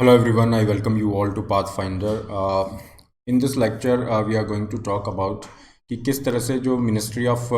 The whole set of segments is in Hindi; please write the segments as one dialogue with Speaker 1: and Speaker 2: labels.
Speaker 1: Hello everyone, I welcome you all to Pathfinder. In this lecture, we are going to talk about कि किस तरह से जो ministry of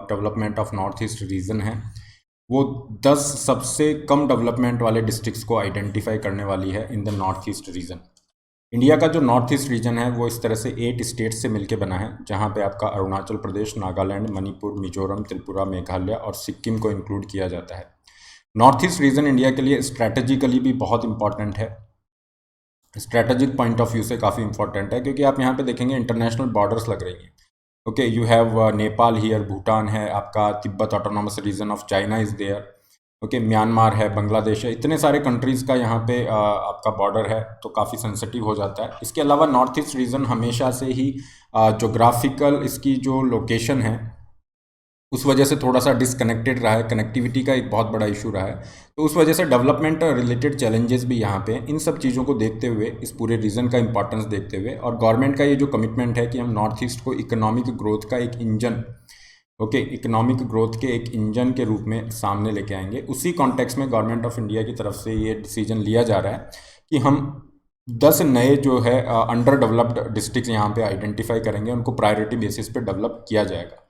Speaker 1: development of North east region है वो 10 सबसे कम डेवलपमेंट वाले डिस्ट्रिक्ट्स को आइडेंटिफाई करने वाली है इन the north east region. India का जो नॉर्थ ईस्ट रीजन है वो इस तरह से 8 स्टेट्स से मिलके बना है, जहाँ पे आपका अरुणाचल प्रदेश, नागालैंड, मणिपुर, मिजोरम, त्रिपुरा, मेघालय और सिक्किम को इंक्लूड किया जाता है। नॉर्थ ईस्ट रीजन इंडिया के लिए स्ट्रैटेजिकली भी बहुत इंपॉर्टेंट है, स्ट्रैटेजिक पॉइंट ऑफ व्यू से काफ़ी इंपॉर्टेंट है, क्योंकि आप यहाँ पे देखेंगे इंटरनेशनल बॉर्डर्स लग रही हैं। Okay, you have Nepal here, Bhutan है, आपका Tibet autonomous region of China is there. Okay, Myanmar है, बांग्लादेश है, इतने सारे कंट्रीज़ का यहाँ पे आपका बॉर्डर है, तो काफ़ी सेंसिटिव हो जाता है। इसके अलावा नॉर्थ ईस्ट रीजन हमेशा से ही जोग्राफिकल इसकी जो लोकेशन है उस वजह से थोड़ा सा डिसकनेक्टेड रहा है, कनेक्टिविटी का एक बहुत बड़ा इशू रहा है, तो उस वजह से डेवलपमेंट रिलेटेड चैलेंजेस भी यहाँ पे। इन सब चीज़ों को देखते हुए, इस पूरे रीजन का इंपॉर्टेंस देखते हुए और गवर्नमेंट का ये जो कमिटमेंट है कि हम नॉर्थ ईस्ट को इकोनॉमिक ग्रोथ का एक इंजन, ओके, इकोनॉमिक ग्रोथ के एक इंजन के रूप में सामने लेके आएंगे, उसी कॉन्टेक्स्ट में गवर्नमेंट ऑफ इंडिया की तरफ से ये डिसीजन लिया जा रहा है कि हम 10 नए जो है अंडर डेवलप्ड डिस्ट्रिक्ट यहाँ पे आइडेंटिफाई करेंगे, उनको प्रायोरिटी बेसिस पे डेवलप किया जाएगा।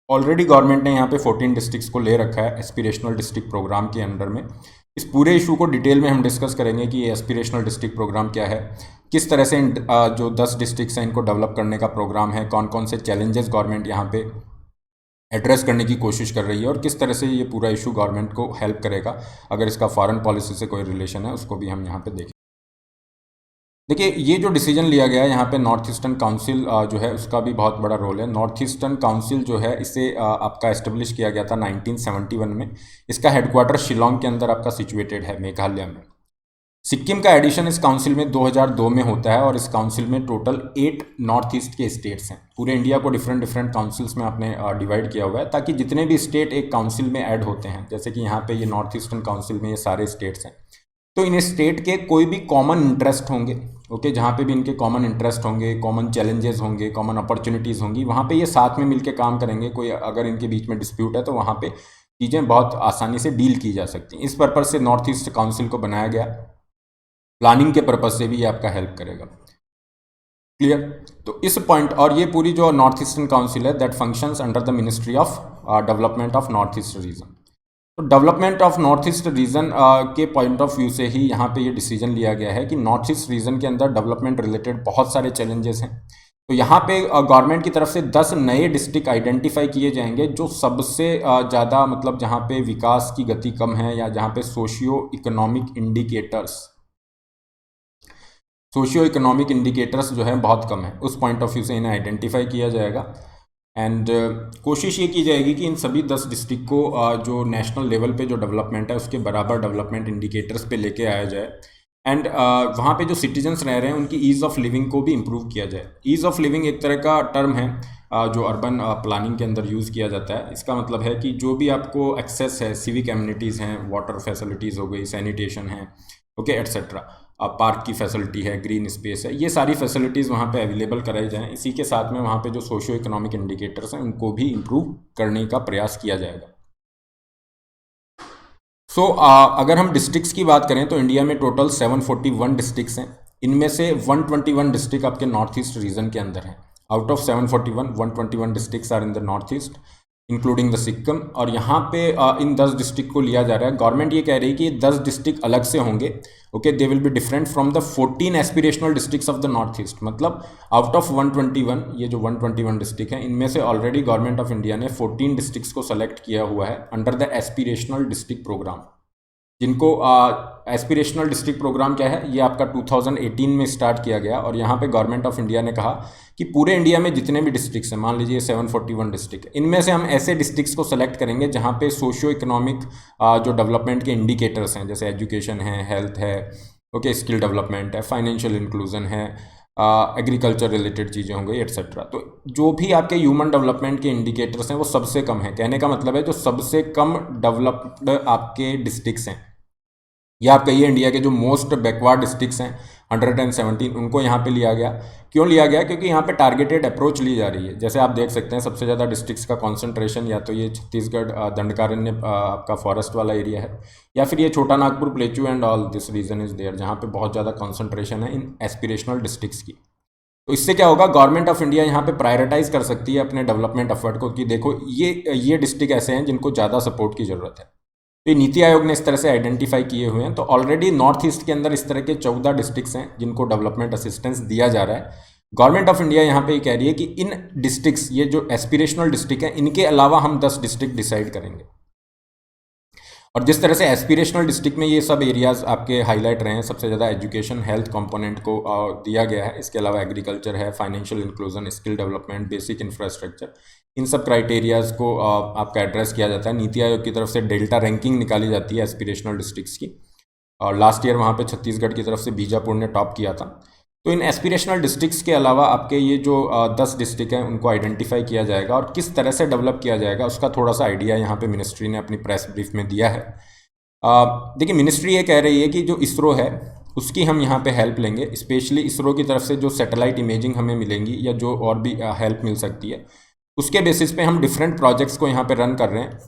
Speaker 1: ऑलरेडी गवर्नमेंट ने यहाँ पे 14 डिस्ट्रिक्ट्स को ले रखा है एस्पिरेशनल डिस्ट्रिक्ट प्रोग्राम के अंडर में। इस पूरे इशू को डिटेल में हम डिस्कस करेंगे कि ये एस्पिरेशनल डिस्ट्रिक्ट प्रोग्राम क्या है, किस तरह से जो 10 डिस्ट्रिक्ट्स हैं इनको डेवलप करने का प्रोग्राम है, कौन कौन से चैलेंजेस गवर्नमेंट यहाँ पे एड्रेस करने की कोशिश कर रही है और किस तरह से ये पूरा इशू गवर्नमेंट को हेल्प करेगा। अगर इसका फॉरेन पॉलिसी से कोई रिलेशन है उसको भी हम यहाँ पे देखें। देखिए, ये जो डिसीजन लिया गया है यहाँ पे, नॉर्थ ईस्टर्न काउंसिल जो है उसका भी बहुत बड़ा रोल है। नॉर्थ ईस्टर्न काउंसिल जो है इसे आपका एस्टेब्लिश किया गया था 1971 में। इसका हेडक्वार्टर शिलोंग के अंदर आपका सिचुएटेड है, मेघालय में। सिक्किम का एडिशन इस काउंसिल में 2002 में होता है और इस काउंसिल में टोटल 8 नॉर्थ ईस्ट के स्टेट्स हैं। पूरे इंडिया को डिफरेंट डिफरेंट काउंसिल्स में आपने डिवाइड किया हुआ है, ताकि जितने भी स्टेट एक काउंसिल में ऐड होते हैं, जैसे कि यहाँ पे ये नॉर्थ ईस्टर्न काउंसिल में ये सारे स्टेट्स हैं, तो इन स्टेट के कोई भी कॉमन इंटरेस्ट होंगे, ओके, जहाँ पे भी इनके कॉमन इंटरेस्ट होंगे, कॉमन चैलेंजेस होंगे, कॉमन अपॉर्चुनिटीज़ होंगी, वहाँ पे ये साथ में मिलके काम करेंगे। कोई अगर इनके बीच में डिस्प्यूट है तो वहाँ पे चीज़ें बहुत आसानी से डील की जा सकती हैं। इस पर्पज़ से नॉर्थ ईस्ट काउंसिल को बनाया गया, प्लानिंग के पर्पज़ से भी ये आपका हेल्प करेगा। क्लियर? तो इस पॉइंट, और ये पूरी जो नॉर्थ ईस्टर्न काउंसिल है that functions under the ministry of development of North east region. तो development of North east region के पॉइंट ऑफ व्यू से ही यहाँ पे ये डिसीजन लिया गया है कि नॉर्थ ईस्ट रीजन के अंदर डेवलपमेंट रिलेटेड बहुत सारे चैलेंजेस हैं। तो यहाँ पे गवर्नमेंट की तरफ से 10 नए डिस्ट्रिक्ट आइडेंटिफाई किए जाएंगे, जो सबसे ज़्यादा, मतलब जहाँ पे विकास की गति कम है या जहाँ पे सोशियो इकोनॉमिक इंडिकेटर्स जो है बहुत कम है, उस पॉइंट ऑफ व्यू से इन्हें आइडेंटिफाई किया जाएगा। एंड कोशिश ये की जाएगी कि इन सभी 10 डिस्ट्रिक्ट को जो नेशनल लेवल पे जो डेवलपमेंट है उसके बराबर डेवलपमेंट इंडिकेटर्स पे लेके आया जाए। एंड वहाँ पे जो सिटीजन्स रह रहे हैं उनकी ईज़ ऑफ लिविंग को भी इम्प्रूव किया जाए। ईज़ ऑफ लिविंग एक तरह का टर्म है जो अर्बन प्लानिंग के अंदर यूज़ किया जाता है। इसका मतलब है कि जो भी आपको एक्सेस है, सिविक एम्यूनिटीज़ हैं, वाटर फैसिलिटीज़ हो गई, सैनिटेशन है, ओके, एट्सेट्रा, पार्क की फैसिलिटी है, ग्रीन स्पेस है, ये सारी फैसिलिटीज़ वहाँ पे अवेलेबल कराई जाएँ। इसी के साथ में वहाँ पे जो सोशियो इकोनॉमिक इंडिकेटर्स हैं उनको भी इम्प्रूव करने का प्रयास किया जाएगा। अगर हम डिस्ट्रिक्ट्स की बात करें तो इंडिया में टोटल 741 डिस्ट्रिक्ट्स हैं। इनमें से 121 डिस्ट्रिक्ट आपके नॉर्थ ईस्ट रीजन के अंदर हैं। Out of 741, 121 districts are in the north east including the Sikkim. और यहाँ पे इन 10 डिस्ट्रिक्ट को लिया जा रहा है। गवर्नमेंट ये कह रही है कि 10 डिस्ट्रिक्ट अलग से होंगे, okay, they will be different from the 14 aspirational districts of the north east. मतलब आउट ऑफ 121, ये जो 121 डिस्ट्रिक्ट हैं, इनमें से ऑलरेडी गवर्नमेंट ऑफ इंडिया ने 14 डिस्ट्रिक्ट्स को सेलेक्ट किया हुआ है under the aspirational district programme, जिनको एस्पिरेशनल डिस्ट्रिक्ट प्रोग्राम क्या है, ये आपका 2018 में स्टार्ट किया गया। और यहाँ पे गवर्नमेंट ऑफ इंडिया ने कहा कि पूरे इंडिया में जितने भी डिस्ट्रिक्ट्स हैं, मान लीजिए 741 डिस्ट्रिक्ट, इनमें से हम ऐसे डिस्ट्रिक्ट्स को सेलेक्ट करेंगे जहाँ पे सोशियो इकोनॉमिक जो डेवलपमेंट के इंडिकेटर्स हैं, जैसे एजुकेशन है, हेल्थ है, ओके, स्किल डेवलपमेंट है, फाइनेंशियल इंक्लूजन है, एग्रीकल्चर रिलेटेड चीज़ें होंगी, एट्सेट्रा। तो जो भी आपके ह्यूमन डेवलपमेंट के इंडिकेटर्स हैं वो सबसे कम है। कहने का मतलब है जो सबसे कम डेवलप्ड आपके डिस्ट्रिक्ट्स हैं या आप कहिए इंडिया के जो मोस्ट बैकवर्ड डिस्ट्रिक्ट्स हैं 117, उनको यहाँ पे लिया गया। क्यों लिया गया? क्योंकि यहाँ पे टारगेटेड अप्रोच ली जा रही है। जैसे आप देख सकते हैं सबसे ज़्यादा डिस्ट्रिक्ट्स का कॉन्सेंट्रेशन या तो ये छत्तीसगढ़ दंडकारण्य आपका फॉरेस्ट वाला एरिया है, या फिर ये Chota Nagpur, plateau and all this region is there, जहाँ पे बहुत ज़्यादा कॉन्सेंट्रेशन है इन एस्पिरेशनल डिस्ट्रिक्ट्स की। तो इससे क्या होगा, गवर्नमेंट ऑफ इंडिया यहाँ पे प्रायोरिटाइज कर सकती है अपने डेवलपमेंट एफर्ट को कि देखो ये डिस्ट्रिक्ट ऐसे हैं जिनको ज़्यादा सपोर्ट की ज़रूरत है। तो नीति आयोग ने इस तरह से आइडेंटिफाई किए हुए हैं। तो ऑलरेडी नॉर्थ ईस्ट के अंदर इस तरह के 14 डिस्ट्रिक्ट्स हैं जिनको डेवलपमेंट असिस्टेंस दिया जा रहा है। गवर्नमेंट ऑफ इंडिया यहाँ पे ये कह रही है कि इन डिस्ट्रिक्ट्स, ये जो एस्पिरेशनल डिस्ट्रिक्ट हैं, इनके अलावा हम 10 डिस्ट्रिक्ट डिसाइड करेंगे। और जिस तरह से एस्पिरेशनल डिस्ट्रिक्ट में ये सब एरियाज आपके हाईलाइट रहे हैं, सबसे ज़्यादा एजुकेशन हेल्थ कंपोनेंट को दिया गया है। इसके अलावा एग्रीकल्चर है, financial inclusion, skill development, basic infrastructure, इन सब क्राइटेरियाज को आपका एड्रेस किया जाता है। नीति आयोग की तरफ से डेल्टा रैंकिंग निकाली जाती है एस्पिरेशनल डिस्ट्रिक्ट्स की, और लास्ट ईयर वहाँ पे छत्तीसगढ़ की तरफ से बीजापुर ने टॉप किया था। तो इन एस्पिरेशनल डिस्ट्रिक्ट्स के अलावा आपके ये जो 10 डिस्ट्रिक्ट हैं उनको आइडेंटिफाई किया जाएगा, और किस तरह से डेवलप किया जाएगा उसका थोड़ा सा आइडिया यहाँ पे मिनिस्ट्री ने अपनी प्रेस ब्रीफ में दिया है। देखिए, मिनिस्ट्री ये कह रही है कि जो इसरो है उसकी हम यहाँ पे हेल्प लेंगे, स्पेशली इसरो की तरफ से जो सैटेलाइट इमेजिंग हमें मिलेंगी या जो और भी हेल्प मिल सकती है, उसके बेसिस पे हम डिफरेंट प्रोजेक्ट्स को यहाँ पे रन कर रहे हैं।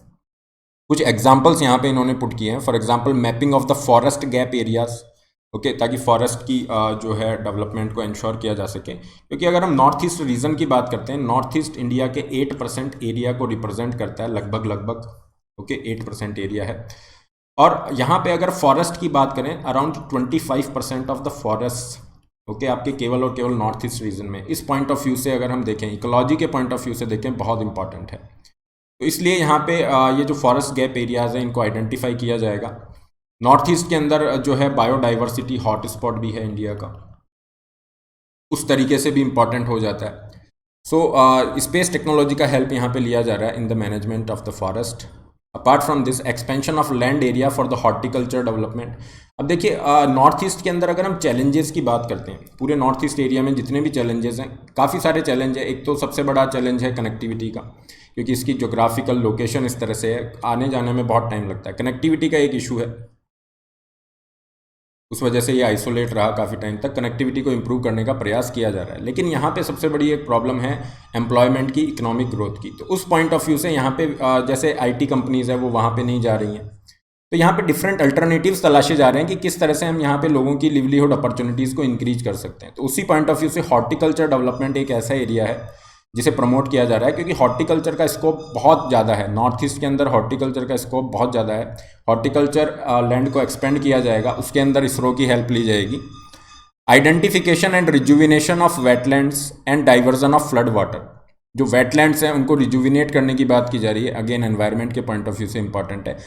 Speaker 1: कुछ एग्जांपल्स यहाँ पे इन्होंने पुट किए हैं। For example mapping of the forest gap areas, okay, ताकि फॉरेस्ट की जो है डेवलपमेंट को इंश्योर किया जा सके। क्योंकि अगर हम नॉर्थ ईस्ट रीजन की बात करते हैं, नॉर्थ ईस्ट इंडिया के 8% एरिया को रिप्रेजेंट करता है, लगभग ओके 8% एरिया है। और यहाँ पे अगर फॉरेस्ट की बात करें, around 25% of the forest okay आपके केवल और केवल नॉर्थ ईस्ट रीजन में। इस पॉइंट ऑफ व्यू से अगर हम देखें, इकोलॉजी के पॉइंट ऑफ व्यू से देखें, बहुत इंपॉर्टेंट है। तो इसलिए यहाँ पे ये जो फॉरेस्ट गैप एरियाज हैं इनको आइडेंटिफाई किया जाएगा। नॉर्थ ईस्ट के अंदर जो है बायोडाइवर्सिटी हॉट स्पॉट भी है इंडिया का, उस तरीके से भी इम्पॉर्टेंट हो जाता है। सो स्पेस टेक्नोलॉजी का हेल्प यहाँ पे लिया जा रहा है in the management of the forest. Apart from this, expansion of land area for the horticulture development. अब देखिए, नॉर्थ ईस्ट के अंदर अगर हम चैलेंजेस की बात करते हैं, पूरे नॉर्थ ईस्ट एरिया में जितने भी चैलेंजेस हैं, काफ़ी सारे चैलेंज है। एक तो सबसे बड़ा चैलेंज है कनेक्टिविटी का, क्योंकि इसकी जोग्राफिकल लोकेशन इस तरह से है, आने जाने में बहुत टाइम लगता है। कनेक्टिविटी का एक इशू है, उस वजह से ये आइसोलेट रहा काफ़ी टाइम तक। कनेक्टिविटी को इम्प्रूव करने का प्रयास किया जा रहा है, लेकिन यहाँ पे सबसे बड़ी एक प्रॉब्लम है एम्प्लॉयमेंट की, इकोनॉमिक ग्रोथ की। तो उस पॉइंट ऑफ व्यू से यहाँ पे जैसे आईटी कंपनीज है वो वहाँ पे नहीं जा रही हैं। तो यहाँ पे डिफरेंट अल्टरनेटिव्स तलाशे जा रहे हैं कि किस तरह से हम यहाँ पे लोगों की लिवलीहुड अपॉर्चुनिटीज़ को इंक्रीज कर सकते हैं। तो उसी पॉइंट ऑफ व्यू से हॉर्टिकल्चर डेवलपमेंट एक ऐसा एरिया है जिसे प्रमोट किया जा रहा है, क्योंकि हॉर्टिकल्चर का स्कोप बहुत ज़्यादा है। नॉर्थ ईस्ट के अंदर हॉर्टिकल्चर का स्कोप बहुत ज़्यादा है। हॉर्टिकल्चर लैंड को एक्सपेंड किया जाएगा, उसके अंदर इसरो की हेल्प ली जाएगी। Identification and rejuvenation of wetlands and diversion of flood water, जो वेटलैंड्स हैं उनको रिजुविनेट करने की बात की जा रही है, अगेन एनवायरनमेंट के पॉइंट ऑफ व्यू से इंपॉर्टेंट है।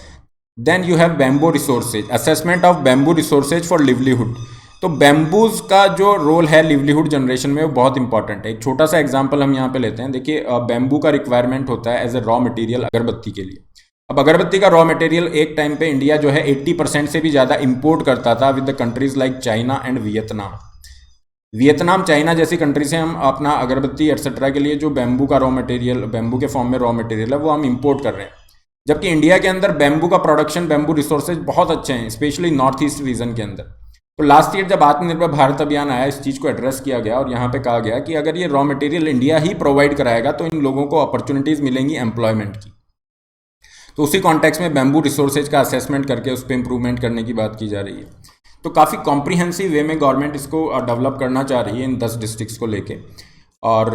Speaker 1: Then you have bamboo resources, assessment of bamboo resources for livelihood. तो बैम्बूज का जो रोल है लिवलीहुड जनरेशन में वो बहुत इंपॉर्टेंट है। एक छोटा सा एग्जांपल हम यहाँ पे लेते हैं। देखिए, बैम्बू का रिक्वायरमेंट होता है एज ए रॉ मटेरियल अगरबत्ती के लिए। अब अगरबत्ती का रॉ मटेरियल एक टाइम पे इंडिया जो है 80% से भी ज़्यादा इंपोर्ट करता था with the countries like China and Vietnam. Vietnam, China जैसी कंट्री से हम अपना अगरबत्ती एक्सेट्रा के लिए जो बैम्बू का रॉ मटेरियल, बैम्बू के फॉर्म में रॉ मटेरियल है, वो हम इंपोर्ट कर रहे हैं। जबकि इंडिया के अंदर बैम्बू का प्रोडक्शन, बैम्बू रिसोर्सेज बहुत अच्छे हैं, स्पेशली नॉर्थ ईस्ट रीजन के अंदर। तो लास्ट ईयर जब आत्मनिर्भर भारत अभियान आया, इस चीज़ को एड्रेस किया गया और यहाँ पे कहा गया कि अगर ये रॉ मटेरियल इंडिया ही प्रोवाइड कराएगा तो इन लोगों को अपॉर्चुनिटीज़ मिलेंगी एम्प्लॉयमेंट की। तो उसी कॉन्टेक्स्ट में बैम्बू रिसोर्सेज का असेसमेंट करके उस पर इंप्रूवमेंट करने की बात की जा रही है। तो काफ़ी कॉम्प्रिहेंसिव वे में गवर्नमेंट इसको डेवलप करना चाह रही है इन 10 डिस्ट्रिक्ट्स को लेके, और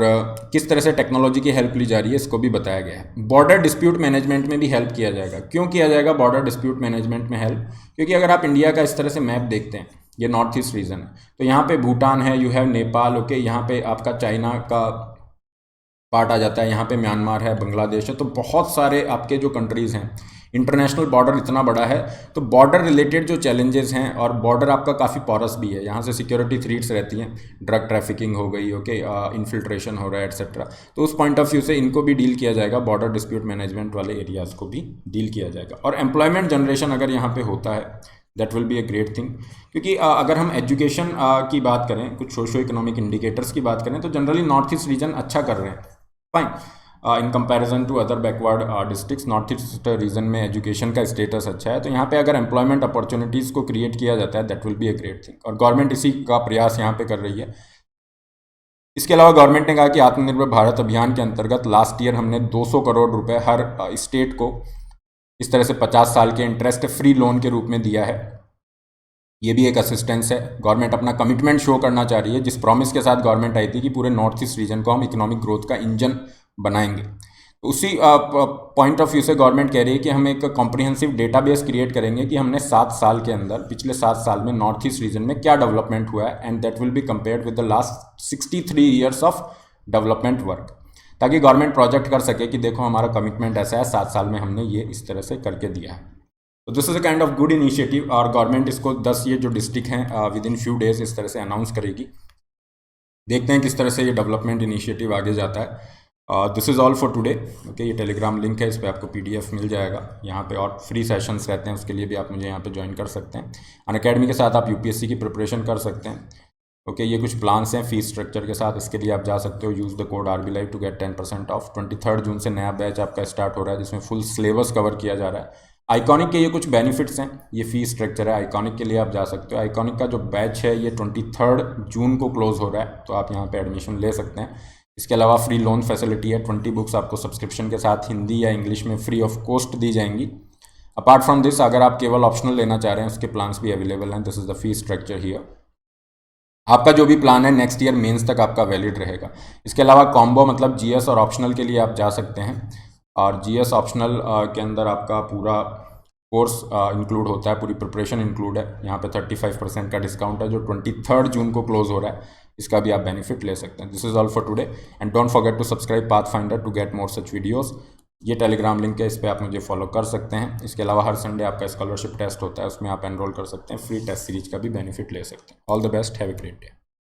Speaker 1: किस तरह से टेक्नोलॉजी की हेल्प ली जा रही है इसको भी बताया गया है। बॉर्डर डिस्प्यूट मैनेजमेंट में भी हेल्प किया जाएगा। क्यों किया जाएगा बॉर्डर डिस्प्यूट मैनेजमेंट में हेल्प? क्योंकि अगर आप इंडिया का इस तरह से मैप देखते हैं, ये नॉर्थ ईस्ट रीजन है, तो यहाँ पे भूटान है, यू हैव नेपाल, ओके, यहाँ पे आपका चाइना का पार्ट आ जाता है, यहाँ पे म्यांमार है, बांग्लादेश है। तो बहुत सारे आपके जो कंट्रीज़ हैं, इंटरनेशनल बॉर्डर इतना बड़ा है, तो बॉर्डर रिलेटेड जो चैलेंजेस हैं, और बॉर्डर आपका काफ़ी पोरस भी है, यहाँ से सिक्योरिटी थ्रेट्स रहती हैं, ड्रग ट्रैफिकिंग हो गई, ओके, इन्फिल्ट्रेशन हो रहा है, एट्सेट्रा। तो उस पॉइंट ऑफ व्यू से इनको भी डील किया जाएगा, बॉर्डर डिस्प्यूट मैनेजमेंट वाले एरियाज़ को भी डील किया जाएगा। और एम्प्लॉयमेंट जनरेशन अगर यहाँ पे होता है, that will be a great thing. क्योंकि अगर हम एजुकेशन की बात करें, कुछ सोशो इकोनॉमिक इंडिकेटर्स की बात करें, तो जनरली नॉर्थ ईस्ट रीजन अच्छा कर रहे हैं, fine. In comparison to other backward districts. North east region में एजुकेशन का स्टेटस अच्छा है, तो यहाँ पे अगर एम्प्लॉयमेंट अपॉर्चुनिटीज़ को क्रिएट किया जाता है that will be a great thing, और गवर्नमेंट इसी का प्रयास यहाँ पे कर रही है। इसके अलावा गवर्नमेंट ने कहा कि आत्मनिर्भर भारत अभियान के अंतर्गत लास्ट ईयर हमने 200 करोड़ रुपए हर स्टेट को इस तरह से 50 साल के इंटरेस्ट फ्री लोन के रूप में दिया है। ये भी एक असिस्टेंस है। गवर्नमेंट अपना कमिटमेंट शो करना चाह रही है, जिस प्रॉमिस के साथ गवर्नमेंट आई थी कि पूरे नॉर्थ ईस्ट रीजन को हम इकोनॉमिक ग्रोथ का इंजन बनाएंगे। तो उसी पॉइंट ऑफ व्यू से गवर्नमेंट कह रही है कि हम एक कॉम्प्रिहेंसिव डेटाबेस क्रिएट करेंगे कि हमने 7 साल के अंदर, पिछले 7 साल में नॉर्थ ईस्ट रीजन में क्या डेवलपमेंट हुआ है, and that will be compared with the last 63 years of development work, ताकि गवर्नमेंट प्रोजेक्ट कर सके कि देखो हमारा कमिटमेंट ऐसा है, 7 साल में हमने ये इस तरह से करके दिया है। तो this is a kind of good initiative, और गवर्नमेंट इसको 10 ये जो डिस्ट्रिक्ट हैं विद इन फ्यू डेज इस तरह से अनाउंस करेगी। देखते हैं किस तरह से ये डेवलपमेंट इनिशिएटिव आगे जाता है। This is all for today. Okay, ये टेलीग्राम लिंक है, इस पर आपको PDF मिल जाएगा। यहाँ पे और फ्री सेशंस रहते हैं, उसके लिए भी आप मुझे यहाँ पे ज्वाइन कर सकते हैं। अनअकैडमी के साथ आप UPSC की प्रिपरेशन कर सकते हैं। ओके, ये कुछ प्लान्स हैं फीस स्ट्रक्चर के साथ, इसके लिए आप जा सकते हो। Use the code RBLive to get 10% off. 23 जून से नया बैच आपका स्टार्ट हो रहा है, जिसमें फुल सिलेबस कवर किया जा रहा है। आइकॉनिक के ये कुछ बेनिफिट्स हैं, ये फीस स्ट्रक्चर है। आइकॉनिक के लिए आप जा सकते हो। आइकॉनिक का जो बैच है ये 23 जून को क्लोज हो रहा है, तो आप यहाँ पे एडमिशन ले सकते हैं। इसके अलावा फ्री लोन फैसिलिटी है। 20 बुक्स आपको सब्सक्रिप्शन के साथ हिंदी या इंग्लिश में फ्री ऑफ कॉस्ट दी जाएंगी। अपार्ट फ्रॉम दिस, अगर आप केवल ऑप्शनल लेना चाह रहे हैं, उसके प्लान्स भी अवेलेबल हैं। This is the fees structure here. आपका जो भी प्लान है नेक्स्ट ईयर मेंस तक आपका वैलिड रहेगा। इसके अलावा कॉम्बो मतलब GS और ऑप्शनल के लिए आप जा सकते हैं, और GS ऑप्शनल के अंदर आपका पूरा कोर्स इंक्लूड होता है, पूरी प्रिपरेशन इंक्लूड है। यहाँ पे 35% का डिस्काउंट है जो 23 जून को क्लोज हो रहा है, इसका भी आप बेनिफिट ले सकते हैं। This is all for today, and don't forget to subscribe Pathfinder to get more such videos. ये टेलीग्राम लिंक है, इस पर आप मुझे फॉलो कर सकते हैं। इसके अलावा हर संडे आपका स्कॉलरशिप टेस्ट होता है, उसमें आप एनरोल कर सकते हैं। फ्री टेस्ट सीरीज का भी बेनिफिट ले सकते हैं। All the best, have a great day.